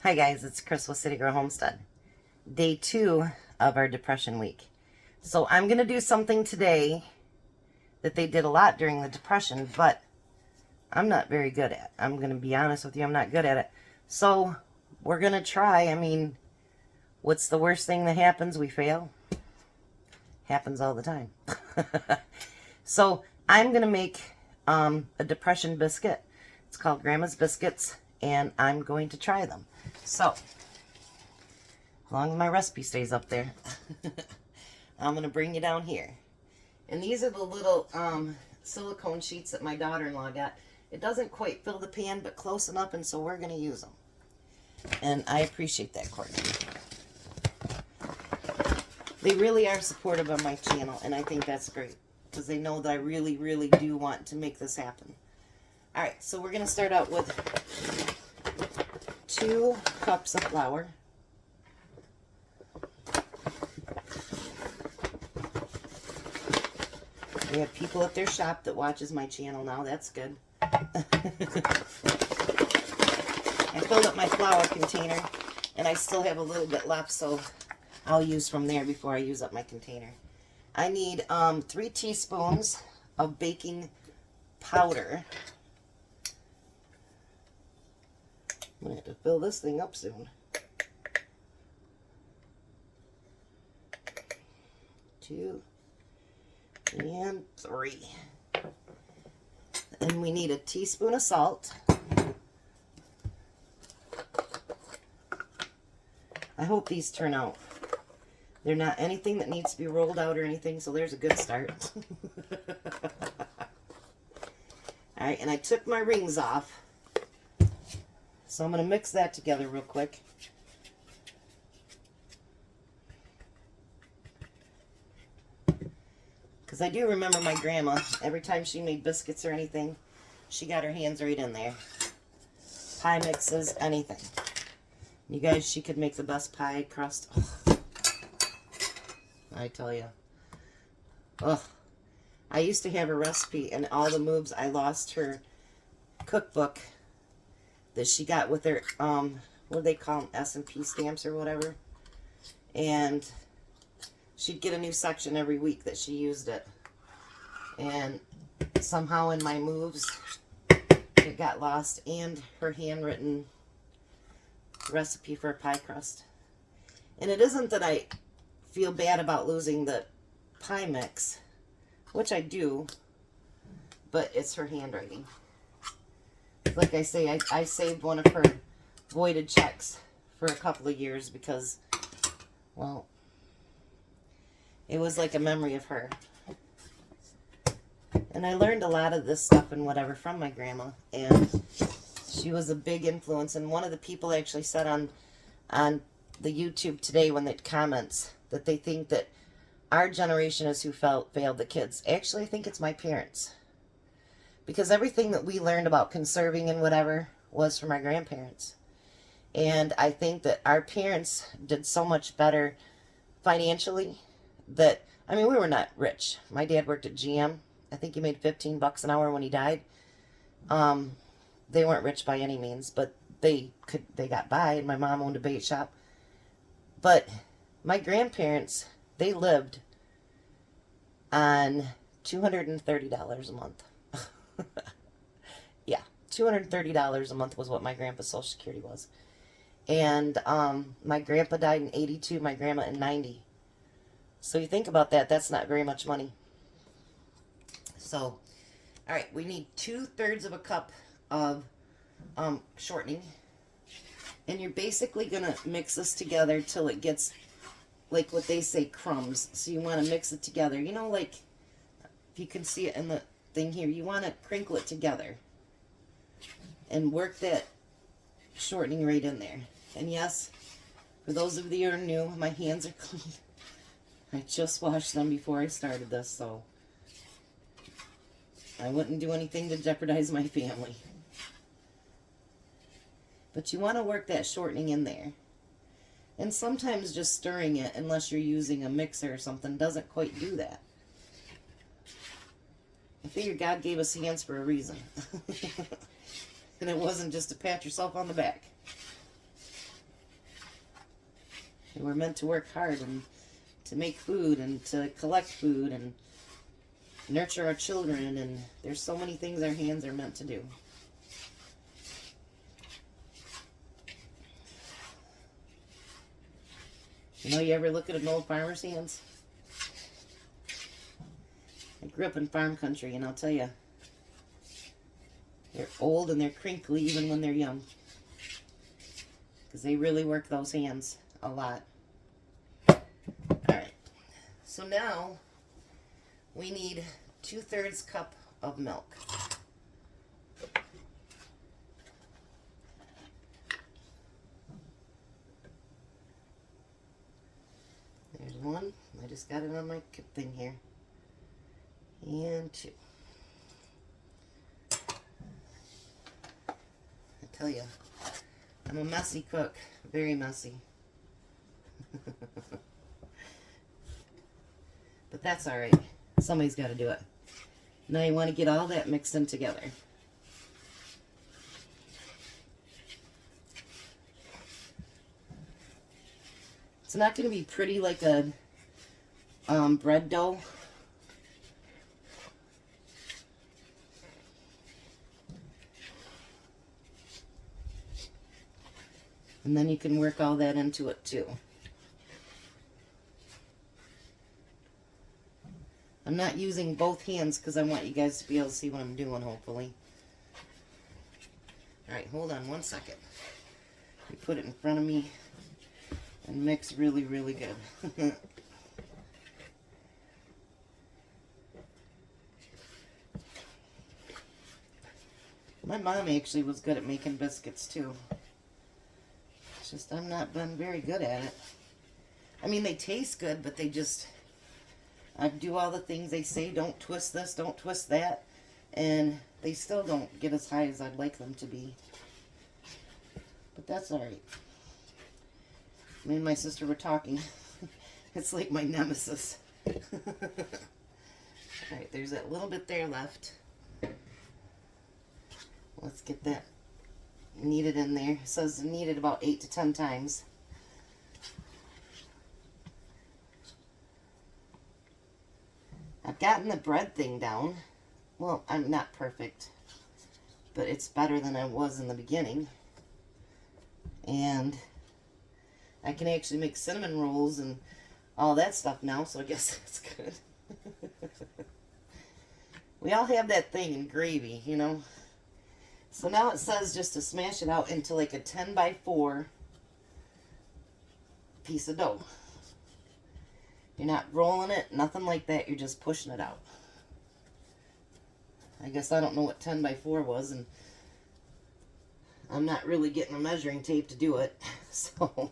Hi guys, it's Chris with City Girl Homestead. Day 2 of our depression week. So I'm going to do something today that they did a lot during the depression, but I'm not very good at. I'm going to be honest with you, I'm not good at it. So we're going to try. I mean, what's the worst thing that happens? We fail. Happens all the time. So I'm going to make a depression biscuit. It's called Grandma's Biscuits, and I'm going to try them. So, as long as my recipe stays up there, I'm going to bring you down here. And these are the little silicone sheets that my daughter-in-law got. It doesn't quite fill the pan, but close enough, and so we're going to use them. And I appreciate that, Courtney. They really are supportive of my channel, and I think that's great, because they know that I really, really do want to make this happen. Alright, so we're going to start out with 2 cups of flour. We have people at their shop that watches my channel now. That's good. I filled up my flour container, and I still have a little bit left, so I'll use from there before I use up my container. I need 3 teaspoons of baking powder. I'm going to have to fill this thing up soon. 2 and 3. And we need a teaspoon of salt. I hope these turn out. They're not anything that needs to be rolled out or anything, so there's a good start. Alright, and I took my rings off. So I'm going to mix that together real quick. Because I do remember my grandma, every time she made biscuits or anything, she got her hands right in there. Pie mixes, anything. You guys, she could make the best pie crust. Oh, I tell you. Ugh. I used to have a recipe, and all the moves, I lost her cookbook that she got with her, what do they call them, S&P stamps or whatever. And she'd get a new section every week that she used it. And somehow in my moves, it got lost, and her handwritten recipe for a pie crust. And it isn't that I feel bad about losing the pie mix, which I do, but it's her handwriting. Like I say, I saved one of her voided checks for a couple of years because, well, it was like a memory of her. And I learned a lot of this stuff and whatever from my grandma, and she was a big influence. And one of the people actually said on the YouTube today, when they comments, that they think that our generation is who failed the kids. Actually, I think it's my parents. Because everything that we learned about conserving and whatever was from our grandparents. And I think that our parents did so much better financially that, I mean, we were not rich. My dad worked at GM. I think he made $15 an hour when he died. They weren't rich by any means, but they got by, and my mom owned a bait shop. But my grandparents, they lived on $230 a month. Yeah, $230 a month was what my grandpa's Social Security was. And my grandpa died in 82, my grandma in 90. So you think about that, that's not very much money. So, alright, we need 2/3 of a cup of shortening. And you're basically going to mix this together till it gets, like what they say, crumbs. So you want to mix it together. You know, like, if you can see it in the thing here, you want to crinkle it together and work that shortening right in there. And yes, for those of you who are new, my hands are clean. I just washed them before I started this, so I wouldn't do anything to jeopardize my family. But you want to work that shortening in there. And sometimes just stirring it, unless you're using a mixer or something, doesn't quite do that. I figure God gave us hands for a reason. And it wasn't just to pat yourself on the back. And we're meant to work hard and to make food and to collect food and nurture our children, and there's so many things our hands are meant to do. You know, you ever look at an old farmer's hands? I grew up in farm country, and I'll tell you, they're old and they're crinkly even when they're young. Because they really work those hands a lot. Alright, so now we need 2/3 cup of milk. There's one. I just got it on my thing here. And 2. I tell you, I'm a messy cook. Very messy. But that's alright. Somebody's got to do it. Now you want to get all that mixed in together. It's not going to be pretty like a bread dough. And then you can work all that into it too. I'm not using both hands because I want you guys to be able to see what I'm doing, hopefully. Alright, hold on one second. You put it in front of me and mix really, really good. My mom actually was good at making biscuits too. It's just I've not been very good at it. I mean, they taste good, but they just... I do all the things they say, don't twist this, don't twist that, and they still don't get as high as I'd like them to be. But that's alright. Me and my sister were talking. It's like my nemesis. Alright, there's that little bit there left. Let's get that kneaded in there. It says kneaded about 8 to 10 times. I've gotten the bread thing down. Well, I'm not perfect, but it's better than I was in the beginning. And I can actually make cinnamon rolls and all that stuff now, so I guess that's good. We all have that thing in gravy, you know. So now it says just to smash it out into like a 10 by 4 piece of dough. You're not rolling it, nothing like that. You're just pushing it out. I guess I don't know what 10 by 4 was, and I'm not really getting a measuring tape to do it, so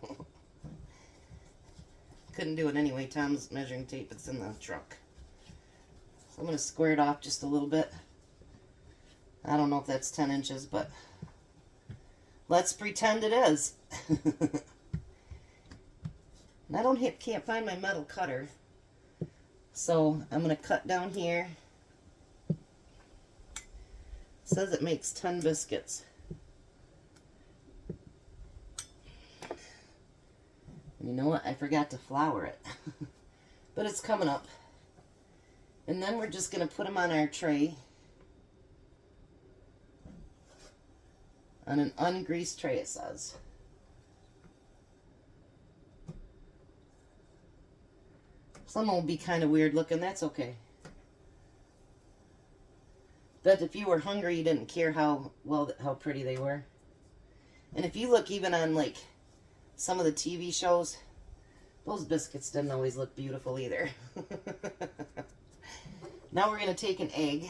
couldn't do it anyway. Tom's measuring tape, it's in the truck. So I'm going to square it off just a little bit. I don't know if that's 10 inches, but let's pretend it is. And I can't find my metal cutter, so I'm going to cut down here. It says it makes 10 biscuits. And you know what? I forgot to flour it. But it's coming up. And then we're just going to put them on our tray. On an ungreased tray, it says. Some will be kind of weird looking. That's okay. But if you were hungry, you didn't care how pretty they were. And if you look even on like some of the TV shows, those biscuits didn't always look beautiful either. Now we're going to take an egg.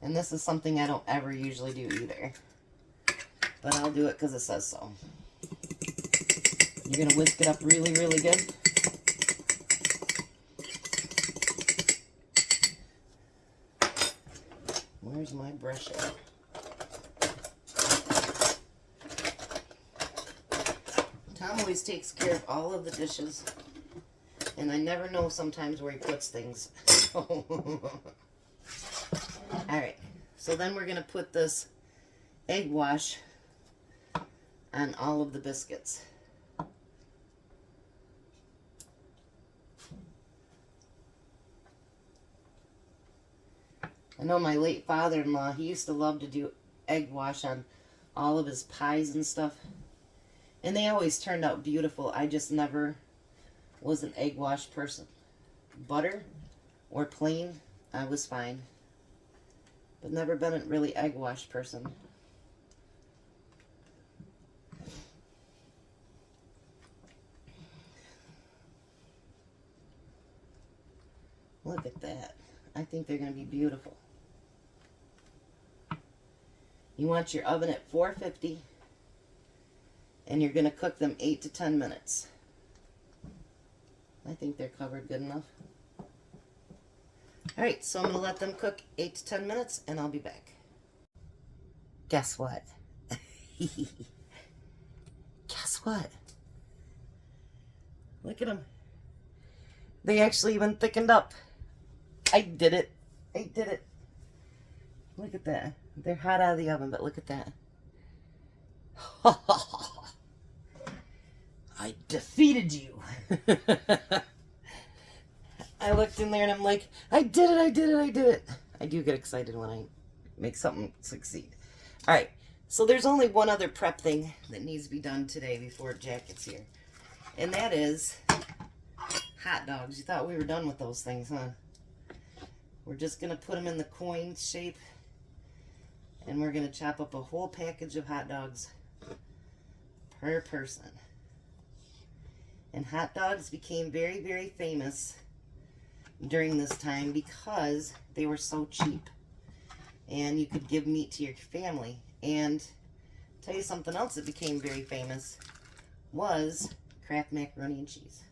And this is something I don't ever usually do either. But I'll do it because it says so. You're going to whisk it up really, really good. Where's my brush at? Tom always takes care of all of the dishes. And I never know sometimes where he puts things. Alright, so then we're going to put this egg wash on all of the biscuits. I know my late father-in-law, he used to love to do egg wash on all of his pies and stuff. And they always turned out beautiful. I just never was an egg wash person. Butter or plain, I was fine. But never been a really egg wash person. Look at that. I think they're going to be beautiful. You want your oven at 450, and you're going to cook them 8 to 10 minutes. I think they're covered good enough. Alright, so I'm going to let them cook 8 to 10 minutes, and I'll be back. Guess what? Guess what? Look at them. They actually even thickened up. I did it. I did it. Look at that. They're hot out of the oven, but look at that. I defeated you. I looked in there and I'm like, I did it, I did it, I did it. I do get excited when I make something succeed. All right, so there's only one other prep thing that needs to be done today before Jack gets here. And that is hot dogs. You thought we were done with those things, huh? We're just going to put them in the coin shape. And we're going to chop up a whole package of hot dogs per person. And hot dogs became very, very famous during this time because they were so cheap. And you could give meat to your family. And tell you something else that became very famous was Kraft macaroni and cheese.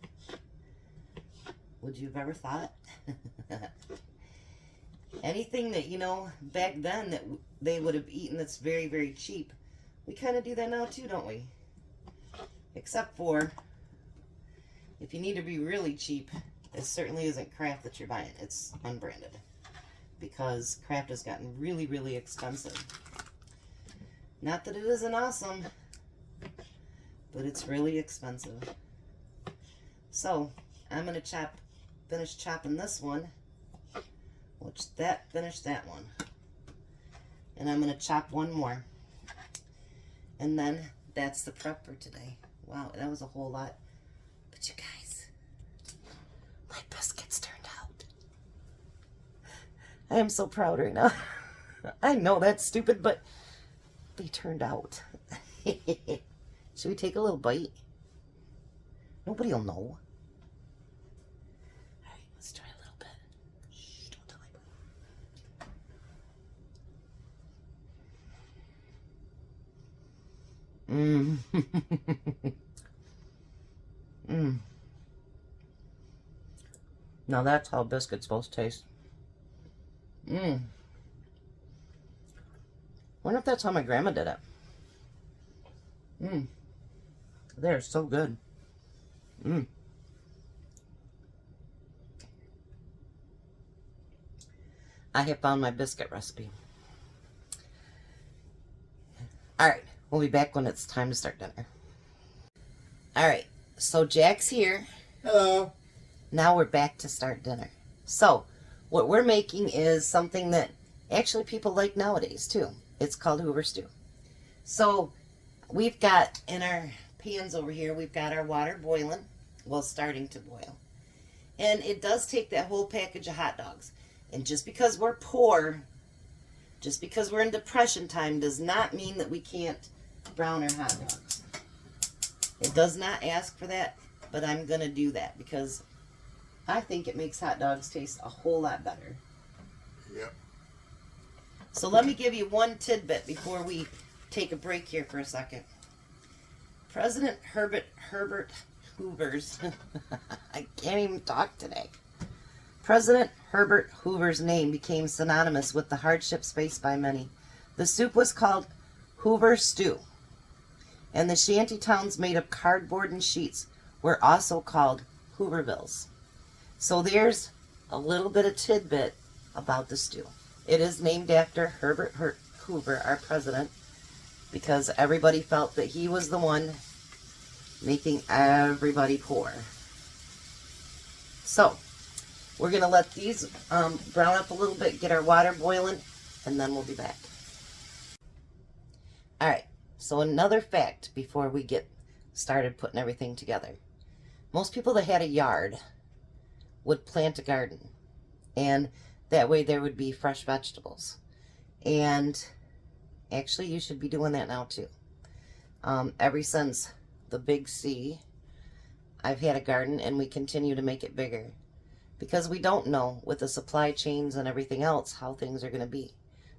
Would you have ever thought? Anything that, you know, back then that they would have eaten that's very, very cheap. We kind of do that now too, don't we? Except for, if you need to be really cheap, it certainly isn't Kraft that you're buying. It's unbranded. Because Kraft has gotten really, really expensive. Not that it isn't awesome, but it's really expensive. So, I'm going to finish chopping this one. Which that finished that one. And I'm going to chop one more. And then that's the prep for today. Wow, that was a whole lot. But you guys, my biscuits turned out. I am so proud right now. I know that's stupid, but they turned out. Should we take a little bite? Nobody will know. Alright, let's try a little bit. Shh, don't tell anybody. Now that's how biscuits supposed to taste. Wonder if that's how my grandma did it. They're so good. I have found my biscuit recipe. Alright, we'll be back when it's time to start dinner. Alright, so Jack's here. Hello. Now we're back to start dinner. So, what we're making is something that actually people like nowadays too. It's called Hoover stew. So, we've got in our pans over here, we've got our water boiling. Well, starting to boil. And it does take that whole package of hot dogs. And just because we're poor, just because we're in depression time, does not mean that we can't brown our hot dogs. It does not ask for that, but I'm going to do that because I think it makes hot dogs taste a whole lot better. Yep. So let me give you one tidbit before we take a break here for a second. President Herbert Hoover's, I can't even talk today. President Herbert Hoover's name became synonymous with the hardships faced by many. The soup was called Hoover stew, and the shanty towns made of cardboard and sheets were also called Hoovervilles. So there's a little bit of tidbit about the stew. It is named after Herbert Hoover, our president, because everybody felt that he was the one making everybody poor. So, We're going to let these brown up a little bit, get our water boiling, and then we'll be back. All right, so another fact before we get started putting everything together. Most people that had a yard would plant a garden, and that way there would be fresh vegetables. And actually, you should be doing that now too. Ever since the big C, I've had a garden, and we continue to make it bigger because we don't know with the supply chains and everything else how things are going to be.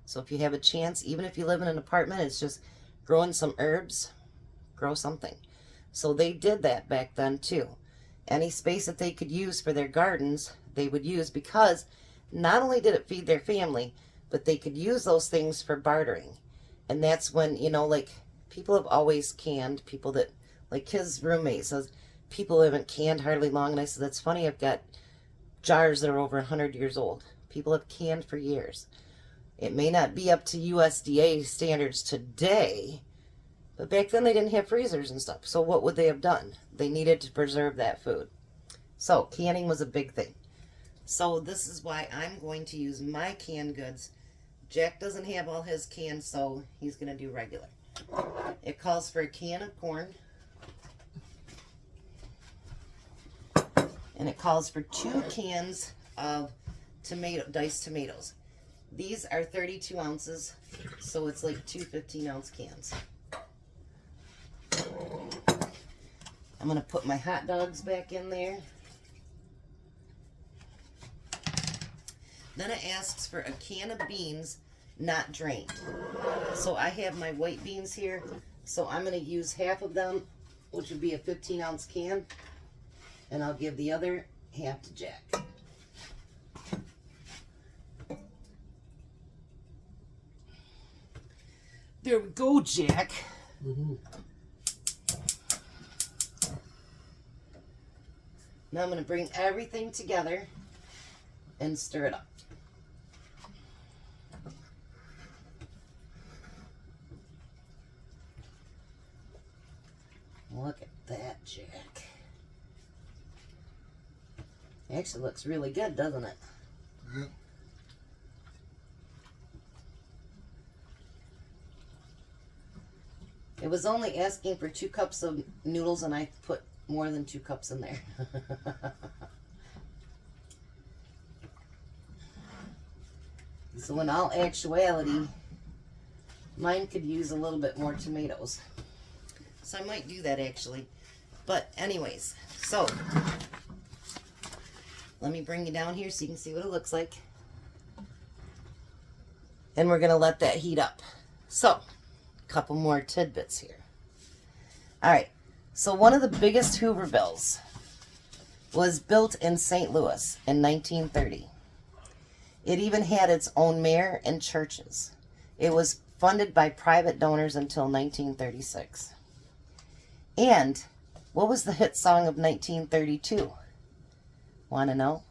So if you have a chance, even if you live in an apartment, it's just growing some herbs, grow something. So they did that back then too. Any space that they could use for their gardens, they would use, because not only did it feed their family, but they could use those things for bartering. And that's when, you know, like, people have always canned. People that, like his roommate says, people haven't canned hardly long. And I said, that's funny, I've got jars that are over 100 years old. People have canned for years. It may not be up to USDA standards today, but back then they didn't have freezers and stuff. So what would they have done? They needed to preserve that food. So canning was a big thing. So this is why I'm going to use my canned goods. Jack doesn't have all his cans, so he's going to do regular. It calls for a can of corn. And it calls for 2 cans of diced tomatoes. These are 32 ounces, so it's like 2 15-ounce cans. I'm going to put my hot dogs back in there. Then it asks for a can of beans, not drained. So I have my white beans here, so I'm going to use half of them, which would be a 15-ounce can, and I'll give the other half to Jack. There we go, Jack. Mm-hmm. Now I'm going to bring everything together and stir it up. Look at that, Jack. Actually looks really good, doesn't it? Yeah. It was only asking for 2 cups of noodles, and I put more than 2 cups in there. So in all actuality, mine could use a little bit more tomatoes. So I might do that actually. But anyways, so let me bring you down here so you can see what it looks like. And we're going to let that heat up. So, a couple more tidbits here. Alright, so one of the biggest Hoover bills was built in St. Louis in 1930. It even had its own mayor and churches. It was funded by private donors until 1936. And what was the hit song of 1932? Want to know?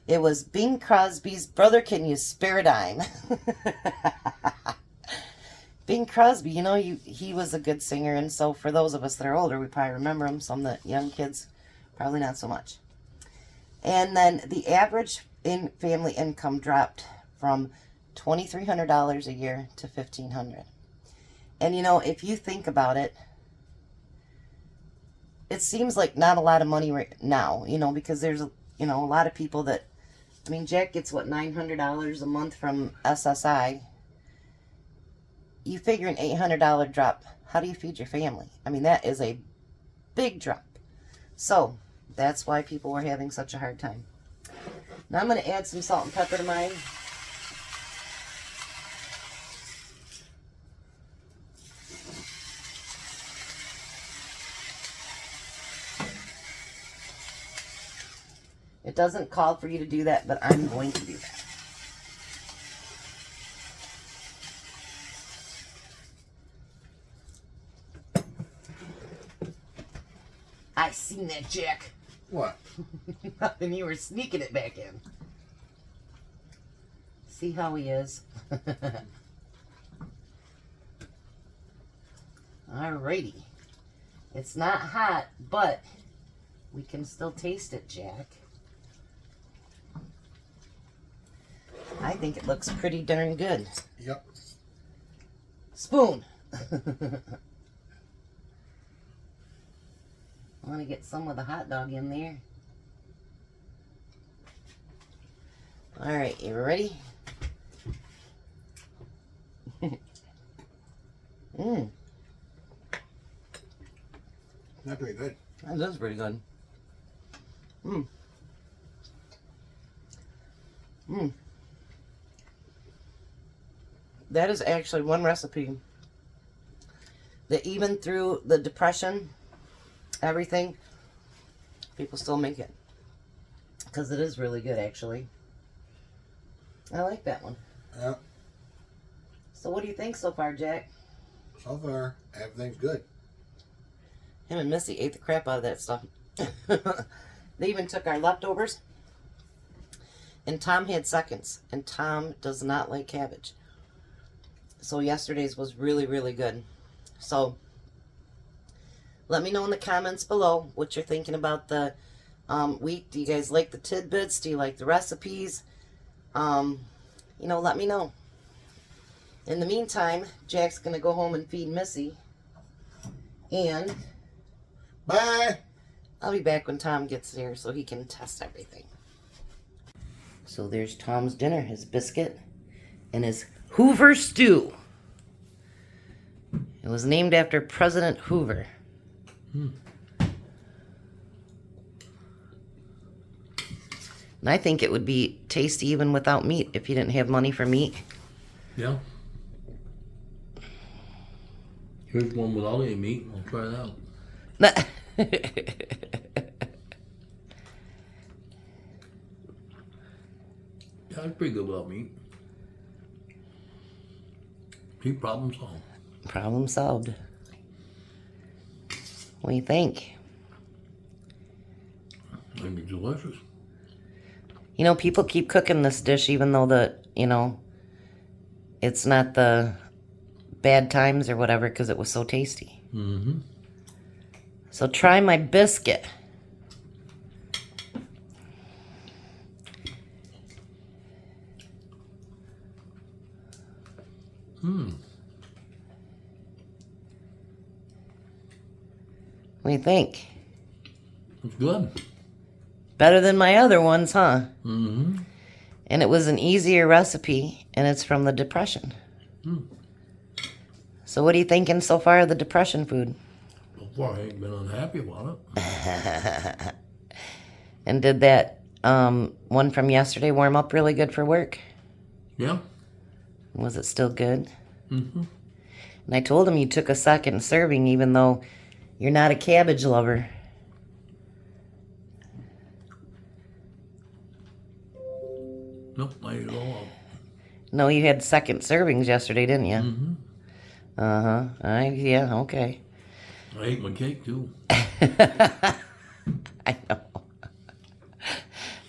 It was Bing Crosby's Brother Can You Spare a Dime? Bing Crosby, you know, he was a good singer, and so for those of us that are older, we probably remember him. Some of the young kids, probably not so much. And then the average family income dropped from $2,300 a year to $1,500. And you know, if you think about it, it seems like not a lot of money right now, you know, because there's, you know, a lot of people that, I mean, Jack gets, what, $900 a month from SSI. You figure an $800 drop, how do you feed your family? I mean, that is a big drop. So, that's why people were having such a hard time. Now I'm going to add some salt and pepper to mine. It doesn't call for you to do that, but I'm going to do that. I seen that, Jack. What? Nothing, you were sneaking it back in. See how he is. Alrighty. It's not hot, but we can still taste it, Jack. I think it looks pretty darn good. Yep. Spoon. I want to get some of the hot dog in there. All right, you ready? Mmm. Not very good. That is pretty good. Mmm. Mmm. That is actually one recipe that even through the Depression, everything, people still make it. Because it is really good, actually. I like that one. Yep. So what do you think so far, Jack? So far, everything's good. Him and Missy ate the crap out of that stuff. They even took our leftovers. And Tom had seconds. And Tom does not like cabbage. So yesterday's was really, really good. So let me know in the comments below what you're thinking about the week. Do you guys like the tidbits? Do you like the recipes? You know, let me know. In the meantime, Jack's going to go home and feed Missy. And Bye. I'll be back when Tom gets there so he can test everything. So there's Tom's dinner, his biscuit and his Hoover stew. It was named after President Hoover. And I think it would be tasty even without meat if you didn't have money for meat. Yeah. Here's one without any meat. I'll try it out. Yeah, it's pretty good without meat. See, problem solved. Problem solved. What do you think? I think it's delicious. You know, people keep cooking this dish even though it's not the bad times or whatever because it was so tasty. Mm-hmm. So try my biscuit. What do you think? It's good. Better than my other ones, huh? Mm-hmm. And it was an easier recipe, and it's from the Depression. So what are you thinking so far of the Depression food? So far, I ain't been unhappy about it. And did that one from yesterday warm up really good for work? Yeah. Was it still good? Mm-hmm. And I told him you took a second serving even though you're not a cabbage lover. Nope, I ate it all out. No, you had second servings yesterday, didn't you? Mm-hmm. Uh-huh. Yeah, okay. I ate my cake, too. I know.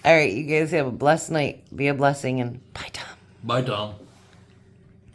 All right, you guys have a blessed night. Be a blessing, and bye, Tom. Bye, Tom.